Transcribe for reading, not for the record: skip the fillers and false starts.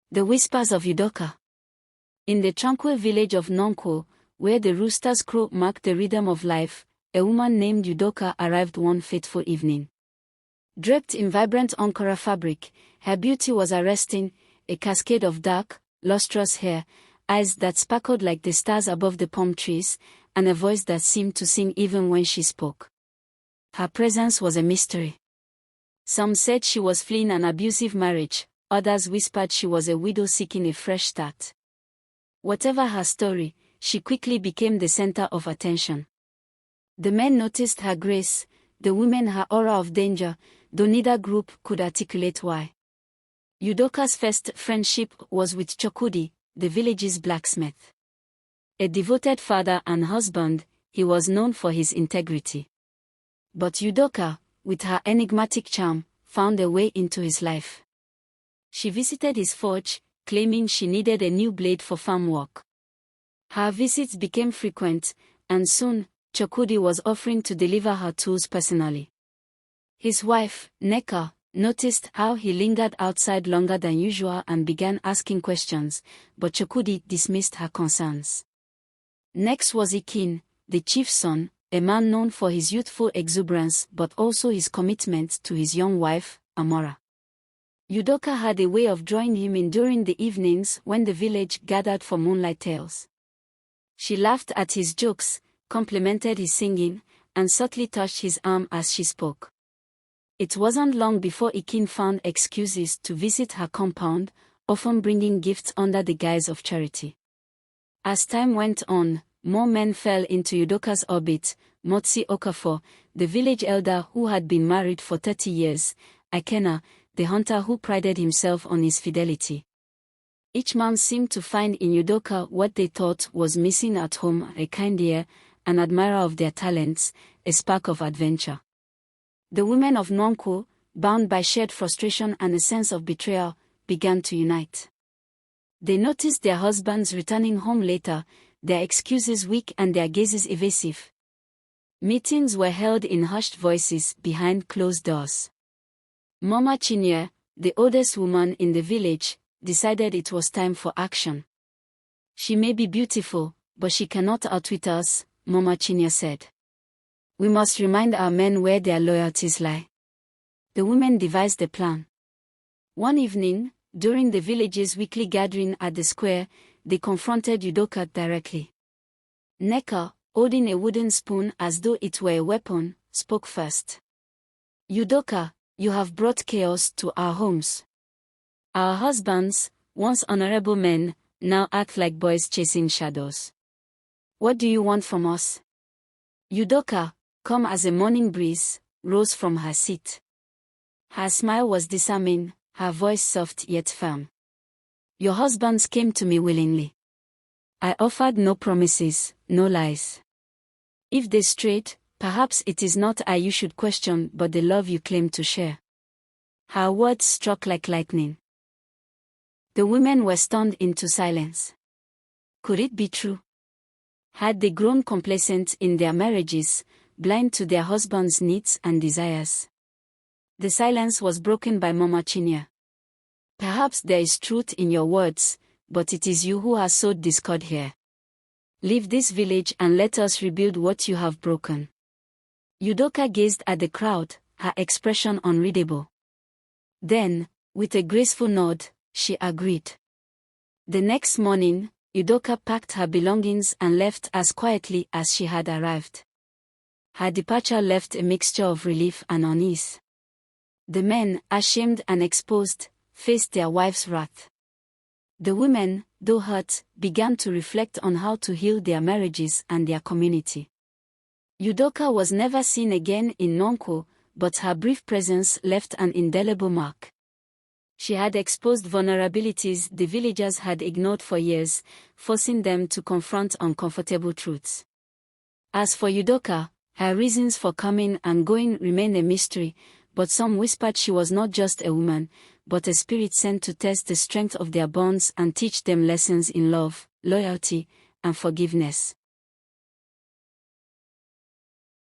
The Whispers of Udoka. In the tranquil village of Nonko, where the rooster's crow marked the rhythm of life, a woman named Udoka arrived one fateful evening. Draped in vibrant Ankara fabric, her beauty was arresting, a cascade of dark, lustrous hair, eyes that sparkled like the stars above the palm trees, and a voice that seemed to sing even when she spoke. Her presence was a mystery. Some said she was fleeing an abusive marriage, others whispered she was a widow seeking a fresh start. Whatever her story, she quickly became the center of attention. The men noticed her grace, the women her aura of danger, though neither group could articulate why. Udoka's first friendship was with Chokudi, the village's blacksmith. A devoted father and husband, he was known for his integrity. But Udoka, with her enigmatic charm, found a way into his life. She visited his forge, claiming she needed a new blade for farm work. Her visits became frequent, and soon, Chokudi was offering to deliver her tools personally. His wife, Neka, noticed how he lingered outside longer than usual and began asking questions, but Chokudi dismissed her concerns. Next was Ikin, the chief's son, a man known for his youthful exuberance but also his commitment to his young wife, Amora. Udoka had a way of drawing him in during the evenings when the village gathered for moonlight tales. She laughed at his jokes, complimented his singing, and subtly touched his arm as she spoke. It wasn't long before Ikin found excuses to visit her compound, often bringing gifts under the guise of charity. As time went on, more men fell into Udoka's orbit. Motsi Okafor, the village elder who had been married for 30 years, Akena, the hunter who prided himself on his fidelity. Each man seemed to find in Udoka what they thought was missing at home: a kind ear, an admirer of their talents, a spark of adventure. The women of Nonko, bound by shared frustration and a sense of betrayal, began to unite. They noticed their husbands returning home later, their excuses weak and their gazes evasive. Meetings were held in hushed voices behind closed doors. Mama Chinyere, the oldest woman in the village, decided it was time for action. "She may be beautiful, but she cannot outwit us," Mama Chinyere said. "We must remind our men where their loyalties lie." The women devised a plan. One evening, during the village's weekly gathering at the square, they confronted Udoka directly. Neka, holding a wooden spoon as though it were a weapon, spoke first. "Udoka, you have brought chaos to our homes. Our husbands, once honorable men, now act like boys chasing shadows. What do you want from us?" Udoka, calm as a morning breeze, rose from her seat. Her smile was disarming, her voice soft yet firm. "Your husbands came to me willingly. I offered no promises, no lies. If they strayed, perhaps it is not I you should question but the love you claim to share." Her words struck like lightning. The women were stunned into silence. Could it be true? Had they grown complacent in their marriages, blind to their husbands' needs and desires? The silence was broken by Mama Chinyere. "Perhaps there is truth in your words, but it is you who has sowed discord here. Leave this village and let us rebuild what you have broken." Udoka gazed at the crowd, her expression unreadable. Then, with a graceful nod, she agreed. The next morning, Udoka packed her belongings and left as quietly as she had arrived. Her departure left a mixture of relief and unease. The men, ashamed and exposed, faced their wives' wrath. The women, though hurt, began to reflect on how to heal their marriages and their community. Udoka was never seen again in Nonko, but her brief presence left an indelible mark. She had exposed vulnerabilities the villagers had ignored for years, forcing them to confront uncomfortable truths. As for Udoka, her reasons for coming and going remained a mystery, but some whispered she was not just a woman, but a spirit sent to test the strength of their bonds and teach them lessons in love, loyalty, and forgiveness.